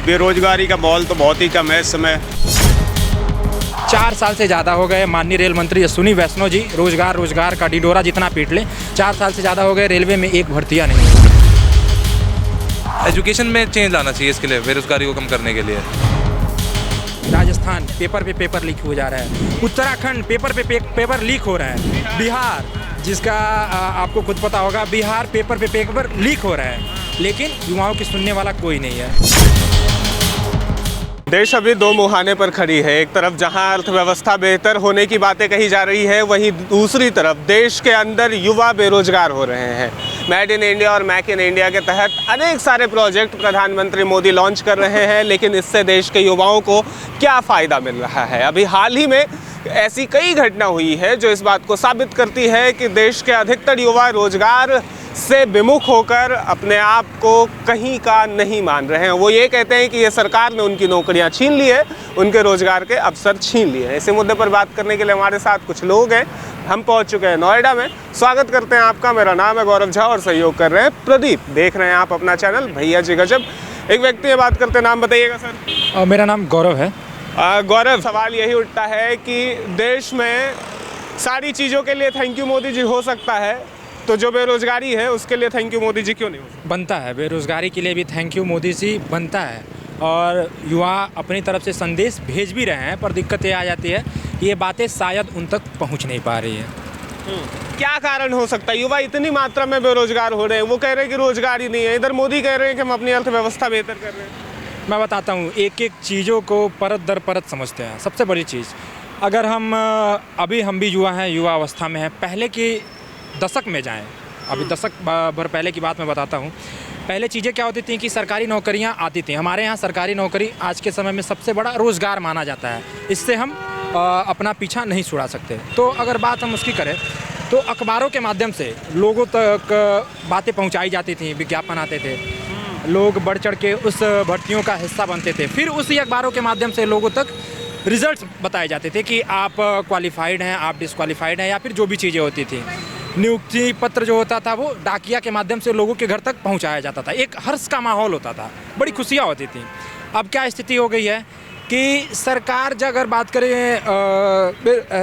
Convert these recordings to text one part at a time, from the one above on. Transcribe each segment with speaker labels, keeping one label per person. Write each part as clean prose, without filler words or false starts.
Speaker 1: बेरोजगारी का माहौल तो बहुत ही कम है इस समय।
Speaker 2: 4 साल से ज़्यादा हो गए माननीय रेल मंत्री अश्विनी वैष्णव जी रोजगार का डिडोरा जितना पीट लें, 4 साल से ज़्यादा हो गए रेलवे में एक भर्तियाँ नहीं हुई।
Speaker 3: एजुकेशन में चेंज लाना चाहिए इसके लिए, बेरोजगारी को कम करने के लिए।
Speaker 2: राजस्थान पेपर पे पेपर लीक हो जा रहा है, उत्तराखंड पेपर पे पेपर लीक हो रहा है, बिहार जिसका आपको खुद पता होगा, बिहार पेपर पे पेपर लीक हो रहा है, लेकिन युवाओं की सुनने वाला कोई नहीं है।
Speaker 1: देश अभी दो मुहाने पर खड़ी है। एक तरफ जहां अर्थव्यवस्था बेहतर होने की बातें कही जा रही है, वहीं दूसरी तरफ देश के अंदर युवा बेरोजगार हो रहे हैं। मेड इन इंडिया और मैक इन इंडिया के तहत अनेक सारे प्रोजेक्ट प्रधानमंत्री मोदी लॉन्च कर रहे हैं, लेकिन इससे देश के युवाओं को क्या फ़ायदा मिल रहा है? अभी हाल ही में ऐसी कई घटना हुई है जो इस बात को साबित करती है कि देश के अधिकतर युवा रोजगार से विमुख होकर अपने आप को कहीं का नहीं मान रहे हैं। वो ये कहते हैं कि ये सरकार ने उनकी नौकरियां छीन ली है, उनके रोजगार के अवसर छीन लिए हैं। इसी मुद्दे पर बात करने के लिए हमारे साथ कुछ लोग हैं। हम पहुंच चुके हैं नोएडा में। स्वागत करते हैं आपका। मेरा नाम है गौरव झा और सहयोग कर रहे हैं प्रदीप। देख रहे हैं आप अपना चैनल भैया जी गजब। एक व्यक्ति है, बात करते हैं, नाम बताइएगा सर।
Speaker 2: मेरा नाम गौरव है।
Speaker 1: गौरव, सवाल यही उठता है कि देश में सारी चीज़ों के लिए थैंक यू मोदी जी हो सकता है, तो जो बेरोजगारी है उसके लिए थैंक यू मोदी जी क्यों नहीं हो सकता?
Speaker 2: बनता है, बेरोजगारी के लिए भी थैंक यू मोदी जी बनता है, और युवा अपनी तरफ से संदेश भेज भी रहे हैं, पर दिक्कत ये आ जाती है कि ये बातें शायद उन तक पहुंच नहीं पा रही है।
Speaker 1: क्या कारण हो सकता है? युवा इतनी मात्रा में बेरोजगार हो रहे हैं, वो कह रहे हैं कि रोजगार ही नहीं है, इधर मोदी कह रहे हैं कि हम अपनी अर्थव्यवस्था बेहतर कर रहे हैं।
Speaker 2: मैं बताता हूँ, एक एक चीज़ों को परत दर परत समझते हैं। सबसे बड़ी चीज़, अगर हम भी युवा हैं, युवा अवस्था में हैं, पहले के दशक में जाएं, अभी दशक भर पहले की बात मैं बताता हूँ। पहले चीज़ें क्या होती थी कि सरकारी नौकरियाँ आती थी। हमारे यहाँ सरकारी नौकरी आज के समय में सबसे बड़ा रोज़गार माना जाता है, इससे हम अपना पीछा नहीं छुड़ा सकते। तो अगर बात हम उसकी करें तो अखबारों के माध्यम से लोगों तक बातें पहुँचाई जाती थी, विज्ञापन आते थे, लोग बढ़ चढ़ के उस भर्तियों का हिस्सा बनते थे। फिर उसी अखबारों के माध्यम से लोगों तक रिजल्ट्स बताए जाते थे कि आप क्वालिफाइड हैं, आप डिसक्वालीफाइड हैं, या फिर जो भी चीज़ें होती थी। नियुक्ति पत्र जो होता था वो डाकिया के माध्यम से लोगों के घर तक पहुंचाया जाता था। एक हर्ष का माहौल होता था, बड़ी खुशियाँ होती थी। अब क्या स्थिति हो गई है कि सरकार जब अगर बात करें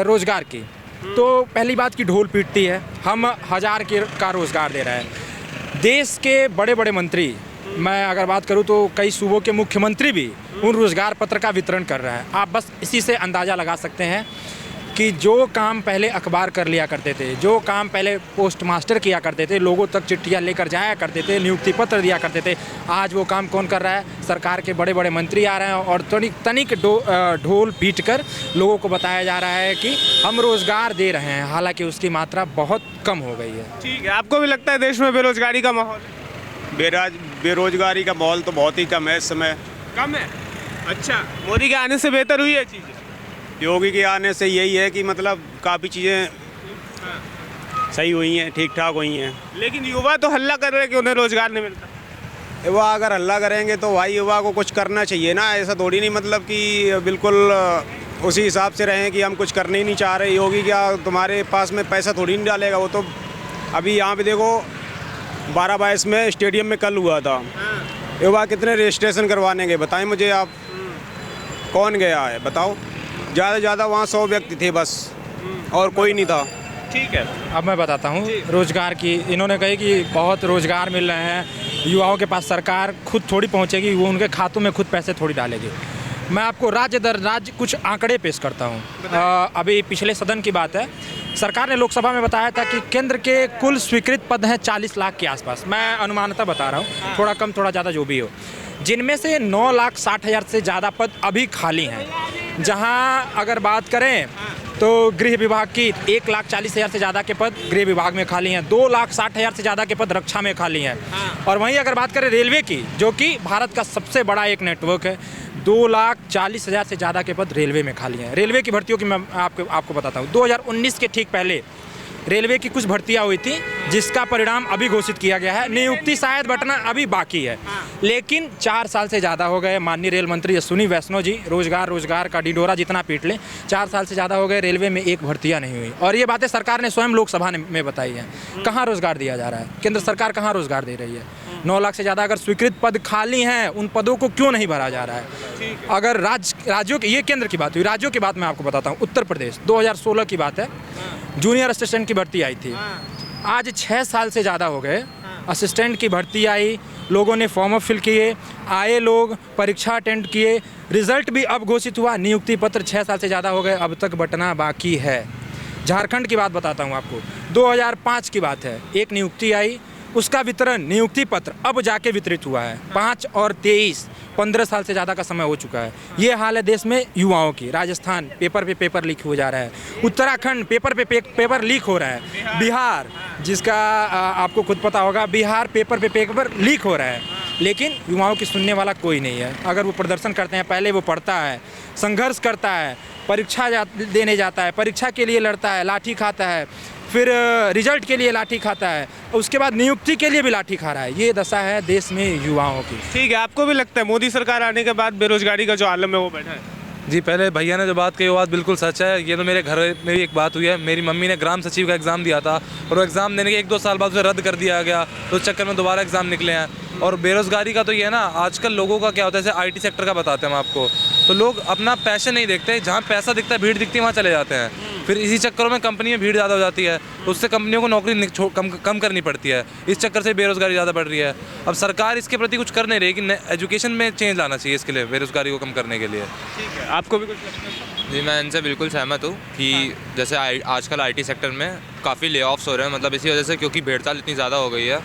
Speaker 2: रोज़गार की, तो पहली बात की ढोल पीटती है, हम 1000 का रोज़गार दे रहे हैं। देश के बड़े बड़े मंत्री, मैं अगर बात करूं तो कई सूबों के मुख्यमंत्री भी उन रोज़गार पत्र का वितरण कर रहे हैं। आप बस इसी से अंदाज़ा लगा सकते हैं कि जो काम पहले अखबार कर लिया करते थे, जो काम पहले पोस्ट मास्टर किया करते थे, लोगों तक चिट्ठियाँ लेकर जाया करते थे, नियुक्ति पत्र दिया करते थे, आज वो काम कौन कर रहा है? सरकार के बड़े बड़े मंत्री आ रहे हैं और तनिक ढोल पीट कर लोगों को बताया जा रहा है कि हम रोज़गार दे रहे हैं, हालांकि उसकी मात्रा बहुत कम हो गई है।
Speaker 1: ठीक है, आपको भी लगता है देश में बेरोजगारी का माहौल? बेरोजगारी का माहौल तो बहुत ही कम है इस समय। कम है? अच्छा, मोदी के आने से बेहतर हुई है चीज़ें? योगी के आने से यही है कि मतलब काफ़ी चीज़ें सही हुई हैं, ठीक ठाक हुई हैं। लेकिन युवा तो हल्ला कर रहे हैं कि उन्हें रोज़गार नहीं मिलता। युवा अगर हल्ला करेंगे तो भाई युवा को कुछ करना चाहिए ना, ऐसा थोड़ी नहीं मतलब कि बिल्कुल उसी हिसाब से रहें कि हम कुछ करने ही नहीं चाह रहे। योगी क्या तुम्हारे पास में पैसा थोड़ी नहीं डालेगा, वो तो अभी यहाँ पे देखो 12/22 में स्टेडियम में कल हुआ था। युवा कितने रजिस्ट्रेशन करवाने गए बताएं मुझे आप? कौन गया है बताओ? ज़्यादा से ज़्यादा वहाँ 100 व्यक्ति थे बस, और कोई नहीं था। ठीक है,
Speaker 2: अब मैं बताता हूँ रोज़गार की। इन्होंने कही कि बहुत रोज़गार मिल रहे हैं युवाओं के पास, सरकार खुद थोड़ी पहुँचेगी, वो उनके खातों में खुद पैसे थोड़ी डालेगी। मैं आपको राज्य दर राज्य कुछ आंकड़े पेश करता हूँ। अभी पिछले सदन की बात है, सरकार ने लोकसभा में बताया था कि केंद्र के कुल स्वीकृत पद हैं 40 लाख के आसपास। मैं अनुमानतः बता रहा हूँ, थोड़ा कम थोड़ा ज़्यादा जो भी हो, जिनमें से 9,60,000 से ज़्यादा पद अभी खाली हैं। जहां अगर बात करें तो गृह विभाग की 1,40,000 से ज़्यादा के पद गृह विभाग में खाली हैं, 2,60,000 से ज़्यादा के पद रक्षा में खाली हैं। और वहीं अगर बात करें रेलवे की, जो कि भारत का सबसे बड़ा एक नेटवर्क है, 2,40,000 से ज़्यादा के पद रेलवे में खाली हैं। रेलवे की भर्तियों की मैं आपको बताता हूँ, 2019 के ठीक पहले रेलवे की कुछ भर्तियां हुई थी, जिसका परिणाम अभी घोषित किया गया है। नियुक्ति शायद बटना अभी बाकी है, लेकिन 4 साल से ज़्यादा हो गए माननीय रेल मंत्री अश्विनी वैष्णव जी रोजगार का डिडोरा जितना पीट लें, 4 साल से ज़्यादा हो गए रेलवे में एक भर्तियां नहीं हुई। और ये बातें सरकार ने स्वयं लोकसभा में बताई हैं। कहाँ रोजगार दिया जा रहा है? केंद्र सरकार कहाँ रोजगार दे रही है? 9 लाख से ज़्यादा अगर स्वीकृत पद खाली हैं, उन पदों को क्यों नहीं भरा जा रहा है? अगर राज्यों की, ये केंद्र की बात हुई, राज्यों की बात मैं आपको बताता हूँ। उत्तर प्रदेश 2016 की बात है, जूनियर असिस्टेंट की भर्ती आई थी। आज 6 साल से ज़्यादा हो गए, असिस्टेंट की भर्ती आई, लोगों ने फॉर्म अप फिल किए, आए लोग, परीक्षा अटेंड किए, रिजल्ट भी अब घोषित हुआ, नियुक्ति पत्र 6 साल से ज़्यादा हो गए, अब तक बंटना बाकी है। झारखंड की बात बताता हूँ आपको, 2005 की बात है, एक नियुक्ति आई, उसका वितरण, नियुक्ति पत्र अब जाके वितरित हुआ है। 5 और 23, 15 साल से ज़्यादा का समय हो चुका है। ये हाल है देश में युवाओं की। राजस्थान पेपर पे पेपर लीक हो जा रहा है, उत्तराखंड पेपर पे पेपर लीक हो रहा है, बिहार जिसका आपको खुद पता होगा, बिहार पेपर पे पेपर लीक हो रहा है, लेकिन युवाओं की सुनने वाला कोई नहीं है। अगर वो प्रदर्शन करते हैं, पहले वो पढ़ता है, संघर्ष करता है, परीक्षा देने जाता है, परीक्षा के लिए लड़ता है, लाठी खाता है, फिर रिजल्ट के लिए लाठी खाता है, उसके बाद नियुक्ति के लिए भी लाठी खा रहा है। ये दशा है देश में युवाओं की।
Speaker 1: ठीक है, आपको भी लगता है मोदी सरकार आने के बाद बेरोजगारी का जो आलम है वो बैठा है?
Speaker 3: जी, पहले भैया ने जो बात कही वो बात बिल्कुल सच है। ये तो मेरे घर में भी एक बात हुई है। मेरी मम्मी ने ग्राम सचिव का एग्ज़ाम दिया था और वो एग्ज़ाम देने के 1-2 साल बाद उसे रद्द कर दिया गया, तो उस चक्कर में दोबारा एग्ज़ाम निकले हैं। और बेरोज़गारी का तो ये है ना, आजकल लोगों का क्या होता है, जैसे आईटी सेक्टर का बताते हैं हम आपको, तो लोग अपना पैशन नहीं देखते, जहाँ पैसा दिखता है, भीड़ दिखती है, वहाँ चले जाते हैं। फिर इसी चक्करों में कंपनी में भीड़ ज़्यादा हो जाती है, उससे कंपनियों को नौकरी कम करनी पड़ती है। इस चक्कर से बेरोज़गारी ज़्यादा बढ़ रही है। अब सरकार इसके प्रति कुछ कर नहीं रही कि एजुकेशन में चेंज लाना चाहिए इसके लिए, बेरोज़गारी को कम करने के लिए।
Speaker 1: ठीक है, आपको भी कुछ लगता है?
Speaker 4: जी, मैं इनसे बिल्कुल सहमत हूँ कि जैसे आजकल आईटी सेक्टर में काफ़ी ले ऑफ्स हो रहे हैं, मतलब इसी वजह से, क्योंकि भीड़ताल इतनी ज़्यादा हो गई है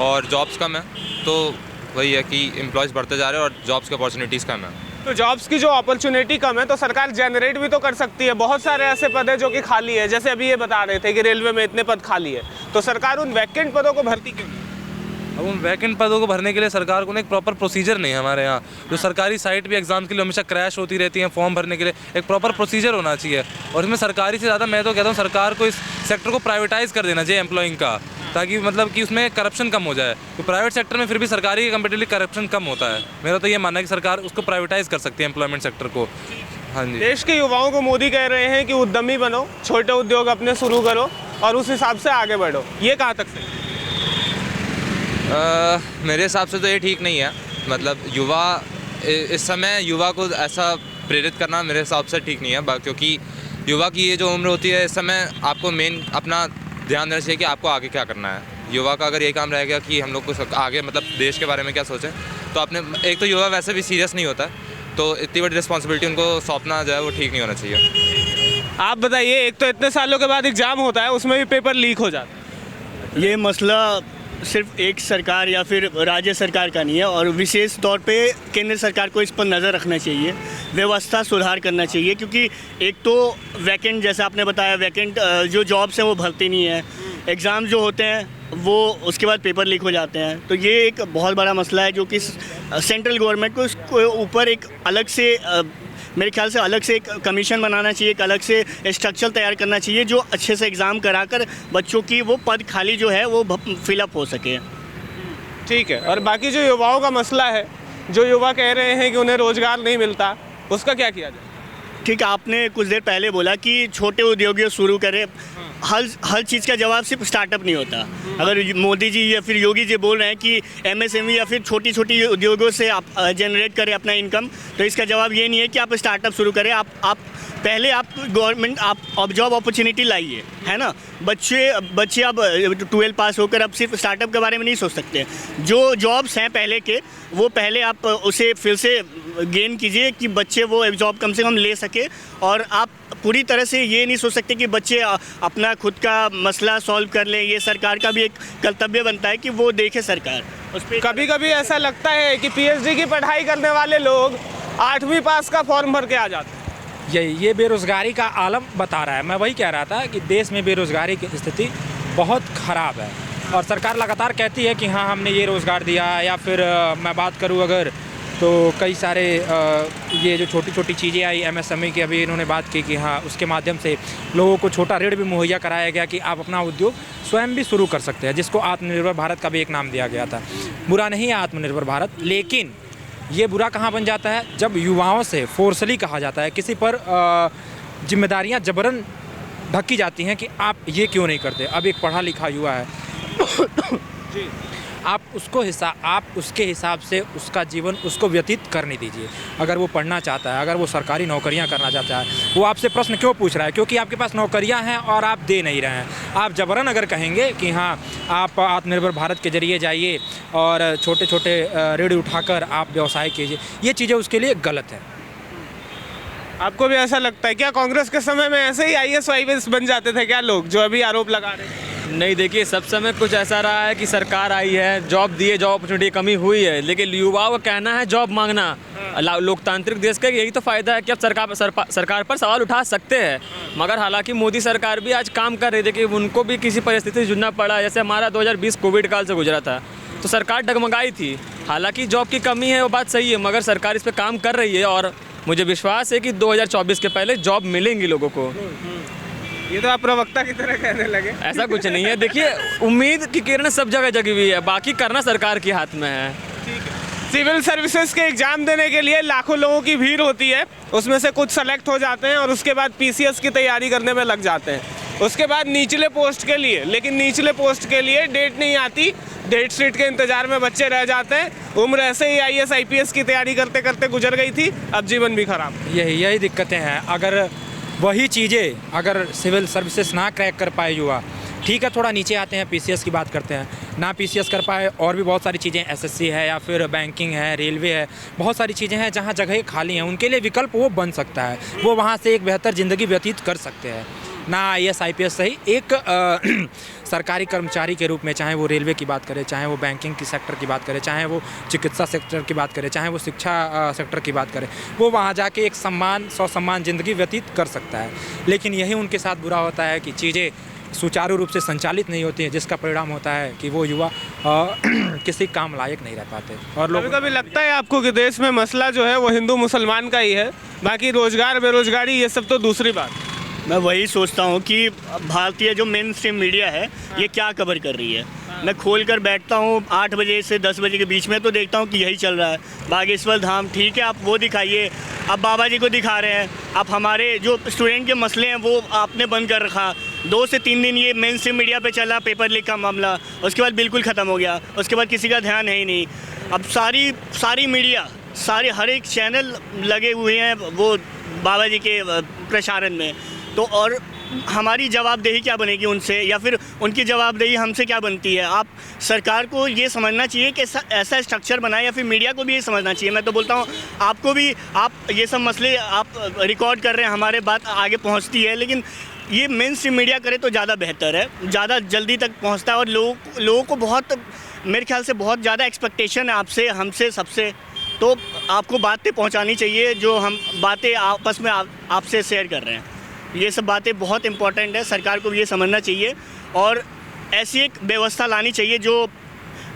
Speaker 4: और जॉब्स कम है, तो वही है कि एम्प्लॉयज़ बढ़ते जा रहे हैं और जॉब्स की अपॉर्चुनिटीज़ कम है।
Speaker 1: तो जॉब्स की जो अपॉर्चुनिटी कम है, तो सरकार जनरेट भी तो कर सकती है। बहुत सारे ऐसे पद है जो कि खाली है, जैसे अभी ये बता रहे थे कि रेलवे में इतने पद खाली है, तो सरकार उन वैकेंट पदों को भर्ती क्यों नहीं?
Speaker 3: अब उन वैकेंट पदों को भरने के लिए सरकार को ना एक प्रॉपर प्रोसीजर नहीं है हमारे यहाँ। जो सरकारी साइट भी एग्जाम के लिए हमेशा क्रैश होती रहती हैं, फॉर्म भरने के लिए एक प्रॉपर प्रोसीजर होना चाहिए। और इसमें सरकारी से ज़्यादा मैं तो कहता हूँ सरकार को इस सेक्टर को प्राइवेटाइज़ कर देना चाहिए एम्प्लॉइंग का, ताकि मतलब कि उसमें करप्शन कम हो जाए। तो प्राइवेट सेक्टर में फिर भी सरकारी के कंपेरेटिवली करप्शन कम होता है। मेरा तो ये मानना है कि सरकार उसको प्राइवेटाइज़ कर सकती है एम्प्लॉयमेंट सेक्टर को। हाँ जी।
Speaker 1: देश के युवाओं को मोदी कह रहे हैं कि उद्यमी बनो, छोटे उद्योग अपने शुरू करो और उस हिसाब से आगे बढ़ो, ये कहाँ तक सही?
Speaker 4: मेरे हिसाब से तो ये ठीक नहीं है। मतलब युवा, इस समय युवा को ऐसा प्रेरित करना मेरे हिसाब से ठीक नहीं है, क्योंकि युवा की ये जो उम्र होती है, इस समय आपको मेन अपना ध्यान देना चाहिए कि आपको आगे क्या करना है। युवा का अगर ये काम रहेगा कि हम लोग को आगे मतलब देश के बारे में क्या सोचें, तो अपने एक तो युवा वैसे भी सीरियस नहीं होता, तो इतनी बड़ी रिस्पॉन्सिबिलिटी उनको सौंपना जो है वो ठीक नहीं होना चाहिए।
Speaker 1: आप बताइए, एक तो इतने सालों के बाद एग्जाम होता है, उसमें भी पेपर लीक हो जाता है।
Speaker 5: ये मसला सिर्फ एक सरकार या फिर राज्य सरकार का नहीं है, और विशेष तौर पे केंद्र सरकार को इस पर नज़र रखना चाहिए, व्यवस्था सुधार करना चाहिए। क्योंकि एक तो वैकेंट, जैसा आपने बताया, वैकेंट जो जॉब्स हैं वो भरती नहीं है, एग्ज़ाम जो होते हैं वो उसके बाद पेपर लीक हो जाते हैं। तो ये एक बहुत बड़ा मसला है जो कि सेंट्रल गवर्नमेंट को इसको ऊपर एक अलग से मेरे ख्याल से अलग से एक कमीशन बनाना चाहिए, एक अलग से स्ट्रक्चर तैयार करना चाहिए जो अच्छे से एग्ज़ाम कराकर बच्चों की वो पद खाली जो है वो फिलअप हो सके।
Speaker 1: ठीक है, और बाकी जो युवाओं का मसला है, जो युवा कह रहे हैं कि उन्हें रोज़गार नहीं मिलता, उसका क्या किया जाए?
Speaker 5: ठीक है, आपने कुछ देर पहले बोला कि छोटे उद्योगियों शुरू करें। हर चीज़ का जवाब सिर्फ स्टार्टअप नहीं होता। अगर मोदी जी या फिर योगी जी बोल रहे हैं कि एमएसएमई या फिर छोटी छोटी उद्योगों से आप जनरेट करें अपना इनकम, तो इसका जवाब ये नहीं है कि आप स्टार्टअप शुरू करें। आप पहले आप गवर्नमेंट आप जॉब अपॉर्चुनिटी लाइए, है ना। बच्चे अब 12 पास होकर अब सिर्फ स्टार्टअप के बारे में नहीं सोच सकते। जो जॉब्स हैं पहले के, वो पहले आप उसे फिर से गेन कीजिए कि बच्चे वो जॉब कम से कम ले सके। और आप पूरी तरह से ये नहीं सोच सकते कि बच्चे अपना खुद का मसला सॉल्व कर लें। ये सरकार का भी एक कर्तव्य बनता है कि वो देखे सरकार उस पर।
Speaker 1: कभी कभी ऐसा लगता है कि पीएचडी की पढ़ाई करने वाले लोग 8वीं पास का फॉर्म भर के आ जाते हैं।
Speaker 2: ये बेरोज़गारी का आलम बता रहा है। मैं वही कह रहा था कि देश में बेरोज़गारी की स्थिति बहुत ख़राब है, और सरकार लगातार कहती है कि हाँ हमने ये रोज़गार दिया। या फिर मैं बात करूँ अगर, तो कई सारे ये जो छोटी छोटी चीज़ें आई एमएसएमई की, अभी इन्होंने बात की कि हाँ उसके माध्यम से लोगों को छोटा ऋण भी मुहैया कराया गया कि आप अपना उद्योग स्वयं भी शुरू कर सकते हैं, जिसको आत्मनिर्भर भारत का भी एक नाम दिया गया था। बुरा नहीं है आत्मनिर्भर भारत, लेकिन ये बुरा कहाँ बन जाता है जब युवाओं से फोर्सली कहा जाता है, किसी पर जिम्मेदारियां जबरन ढकी जाती हैं कि आप ये क्यों नहीं करते। अब एक पढ़ा लिखा युवा है आप उसके हिसाब से उसका जीवन उसको व्यतीत करने दीजिए। अगर वो पढ़ना चाहता है, अगर वो सरकारी नौकरियां करना चाहता है, वो आपसे प्रश्न क्यों पूछ रहा है? क्योंकि आपके पास नौकरियां हैं और आप दे नहीं रहे हैं। आप जबरन अगर कहेंगे कि हाँ आप आत्मनिर्भर भारत के जरिए जाइए और छोटे छोटे ऋण उठाकर आप व्यवसाय कीजिए, ये चीज़ें उसके लिए गलत है।
Speaker 1: आपको भी ऐसा लगता है क्या? कांग्रेस के समय में ऐसे ही IAS IPS बन जाते थे क्या लोग, जो अभी आरोप लगा रहे हैं?
Speaker 6: नहीं, देखिए सब समय कुछ ऐसा रहा है कि सरकार आई है, जॉब दिए, जॉब अपॉर्चुनिटी कमी हुई है, लेकिन युवाओं का कहना है जॉब मांगना। लोकतांत्रिक देश का यही तो फ़ायदा है कि अब सरकार पर सवाल उठा सकते हैं। मगर हालांकि मोदी सरकार भी आज काम कर रही थी कि उनको भी किसी परिस्थिति से जुड़ना पड़ा। जैसे हमारा 2020 कोविड काल से गुजरा था तो सरकार डगमगाई थी। हालांकि जॉब की कमी है वो बात सही है, मगर सरकार इस पर काम कर रही है और मुझे विश्वास है कि 2024 के पहले जॉब मिलेंगी लोगों को।
Speaker 1: ये तो आप प्रवक्ता की तरह कहने लगे।
Speaker 6: ऐसा कुछ नहीं है, देखिए उम्मीद की किरण सब जगह जगी हुई है, बाकी करना सरकार के हाथ में है।
Speaker 1: सिविल सर्विसेज के एग्जाम देने के लिए लाखों लोगों की भीड़ होती है, उसमें से कुछ सेलेक्ट हो जाते हैं और उसके बाद PCS की तैयारी करने में लग जाते हैं। उसके बाद निचले पोस्ट के लिए, लेकिन निचले पोस्ट के लिए डेट नहीं आती, डेट शीट के इंतजार में बच्चे रह जाते हैं। उम्र ऐसे ही IAS IPS की तैयारी करते करते गुजर गई थी, अब जीवन भी खराब।
Speaker 2: यही दिक्कतें हैं। अगर वही चीज़ें अगर सिविल सर्विसेज ना क्रैक कर पाए युवा, ठीक है थोड़ा नीचे आते हैं, PCS की बात करते हैं, ना PCS कर पाए और भी बहुत सारी चीज़ें SSC है या फिर बैंकिंग है, रेलवे है, बहुत सारी चीज़ें हैं जहाँ जगह खाली हैं, उनके लिए विकल्प वो बन सकता है। वो वहाँ से एक बेहतर ज़िंदगी व्यतीत कर सकते हैं। ना IAS IPS सही, एक सरकारी कर्मचारी के रूप में, चाहे वो रेलवे की बात करें, चाहे वो बैंकिंग की सेक्टर की बात करें, चाहे वो चिकित्सा सेक्टर की बात करें, चाहे वो शिक्षा सेक्टर की बात करें, वो वहाँ जाके एक ससम्मान ज़िंदगी व्यतीत कर सकता है। लेकिन यही उनके साथ बुरा होता है कि चीज़ें सुचारू रूप से संचालित नहीं होती हैं, जिसका परिणाम होता है कि वो युवा किसी काम लायक नहीं रह पाते। और लोग
Speaker 1: कभी लगता है आपको कि देश में मसला जो है वो हिंदू मुसलमान का ही है, बाकी रोजगार बेरोजगारी ये सब तो दूसरी बात?
Speaker 5: मैं वही सोचता हूँ कि भारतीय जो मेन स्ट्रीम मीडिया है ये क्या कवर कर रही है। मैं खोल कर बैठता हूँ 8 बजे से 10 बजे के बीच में, तो देखता हूँ कि यही चल रहा है। बागेश्वर धाम ठीक है, आप वो दिखाइए, अब बाबा जी को दिखा रहे हैं, आप हमारे जो स्टूडेंट के मसले हैं वो आपने बंद कर रखा। 2 से 3 दिन ये मेन स्ट्रीम मीडिया पे चला पेपर लीक का मामला, उसके बाद बिल्कुल ख़त्म हो गया, उसके बाद किसी का ध्यान है ही नहीं। अब सारी मीडिया, हर एक चैनल लगे हुए हैं वो बाबा जी के प्रसारण में। तो और हमारी जवाबदेही क्या बनेगी उनसे, या फिर उनकी जवाबदेही हमसे क्या बनती है? आप सरकार को ये समझना चाहिए कि ऐसा स्ट्रक्चर बनाए, या फिर मीडिया को भी ये समझना चाहिए। मैं तो बोलता हूँ आपको भी, आप ये सब मसले आप रिकॉर्ड कर रहे हैं, हमारे बात आगे पहुँचती है, लेकिन ये मेन स्ट्रीम मीडिया करे तो ज़्यादा बेहतर है, ज़्यादा जल्दी तक पहुँचता है। और लोगों को बहुत, मेरे ख्याल से बहुत ज़्यादा एक्सपेक्टेशन है आपसे, हमसे, सबसे। तो आपको बातें पहुँचानी चाहिए जो हम बातें आपस में आपसे शेयर कर रहे हैं। ये सब बातें बहुत इंपॉर्टेंट है, सरकार को भी ये समझना चाहिए और ऐसी एक व्यवस्था लानी चाहिए जो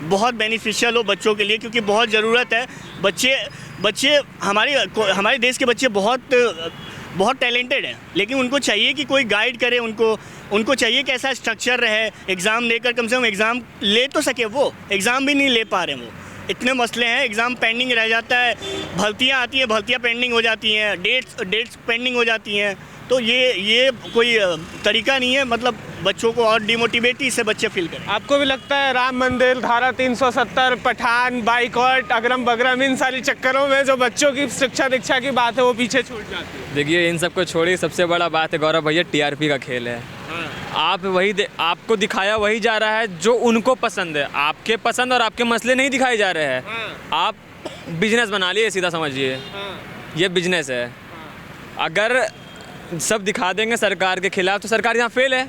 Speaker 5: बहुत बेनिफिशियल हो बच्चों के लिए, क्योंकि बहुत ज़रूरत है। बच्चे हमारे देश के बच्चे बहुत टैलेंटेड हैं, लेकिन उनको चाहिए कि कोई गाइड करे उनको चाहिए कि ऐसा स्ट्रक्चर रहे, एग्ज़ाम देकर कम से कम एग्ज़ाम ले तो सके। वो एग्ज़ाम भी नहीं ले पा रहे, वो इतने मसले हैं, एग्ज़ाम पेंडिंग रह जाता है, भर्तियाँ आती हैं, भर्तियाँ पेंडिंग हो जाती हैं, डेट्स पेंडिंग हो जाती हैं। तो ये कोई तरीका नहीं है, मतलब बच्चों को और डिमोटिवेट से बच्चे फील करें।
Speaker 1: आपको भी लगता है राम मंदिर, धारा 370, पठान, बाइकॉट, अगरम बगरम, इन सारी चक्करों में जो बच्चों की शिक्षा दीक्षा की बात है वो पीछे छूट जाती है?
Speaker 6: देखिए इन सबको छोड़िए, सबसे बड़ा बात है गौरव भैया, TRP का खेल है। आप आपको दिखाया वही जा रहा है जो उनको पसंद है, आपके पसंद और आपके मसले नहीं दिखाए जा रहे हैं। आप बिजनेस बना लिए, सीधा समझिए, ये बिजनेस है। अगर सब दिखा देंगे सरकार के खिलाफ तो सरकार यहाँ फेल है,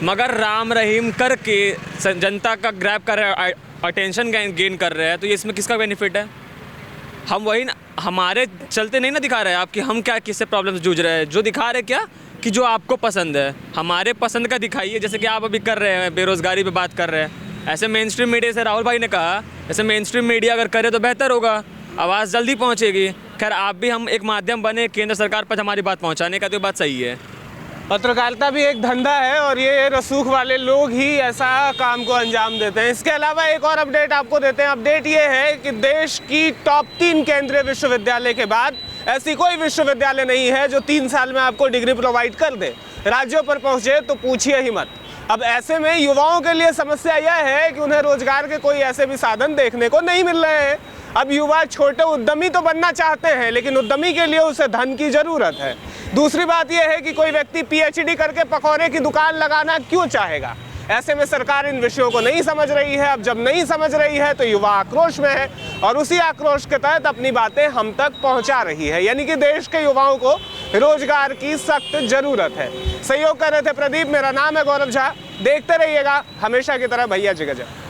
Speaker 6: मगर राम रहीम करके जनता का ग्रैब कर रहे हैं, अटेंशन गेन कर रहे हैं, तो ये इसमें किसका बेनिफिट है? हम वही ना, हमारे चलते नहीं ना दिखा रहे हैं आप कि हम क्या किससे प्रॉब्लम से जूझ रहे हैं। जो दिखा रहे क्या कि जो आपको पसंद है, हमारे पसंद का दिखाइए। जैसे कि आप अभी कर रहे हैं, बेरोज़गारी पे बात कर रहे हैं, ऐसे मेन स्ट्रीम मीडिया से राहुल भाई ने कहा, ऐसे मेन स्ट्रीम मीडिया अगर करे तो बेहतर होगा, आवाज़ जल्दी पहुँचेगी। खैर आप भी, हम एक माध्यम बने केंद्र सरकार पर हमारी बात पहुँचाने का, तो बात सही है।
Speaker 1: पत्रकारिता भी एक धंधा है और ये रसूख वाले लोग ही ऐसा काम को अंजाम देते हैं। इसके अलावा एक और अपडेट आपको देते हैं। अपडेट ये है कि देश की टॉप 3 केंद्रीय विश्वविद्यालय के बाद ऐसी कोई विश्वविद्यालय नहीं है जो 3 साल में आपको डिग्री प्रोवाइड कर दे। राज्यों पर पहुँचे तो पूछिए ही मत। अब ऐसे में युवाओं के लिए समस्या यह है कि उन्हें रोजगार के कोई ऐसे भी साधन देखने को नहीं मिल रहे हैं। अब युवा छोटे उद्यमी तो बनना चाहते हैं, लेकिन उद्यमी के लिए उसे धन की ज़रूरत है। दूसरी बात यह है कि कोई व्यक्ति पीएचडी करके पकौड़े की दुकान लगाना क्यों चाहेगा। ऐसे में सरकार इन विषयों को नहीं समझ रही है। अब जब नहीं समझ रही है तो युवा आक्रोश में है और उसी आक्रोश के तहत अपनी बातें हम तक पहुंचा रही है, यानी कि देश के युवाओं को रोजगार की सख्त जरूरत है। सहयोग कर रहे थे प्रदीप, मेरा नाम है गौरव झा। देखते रहिएगा हमेशा की तरह भैया जी गजब।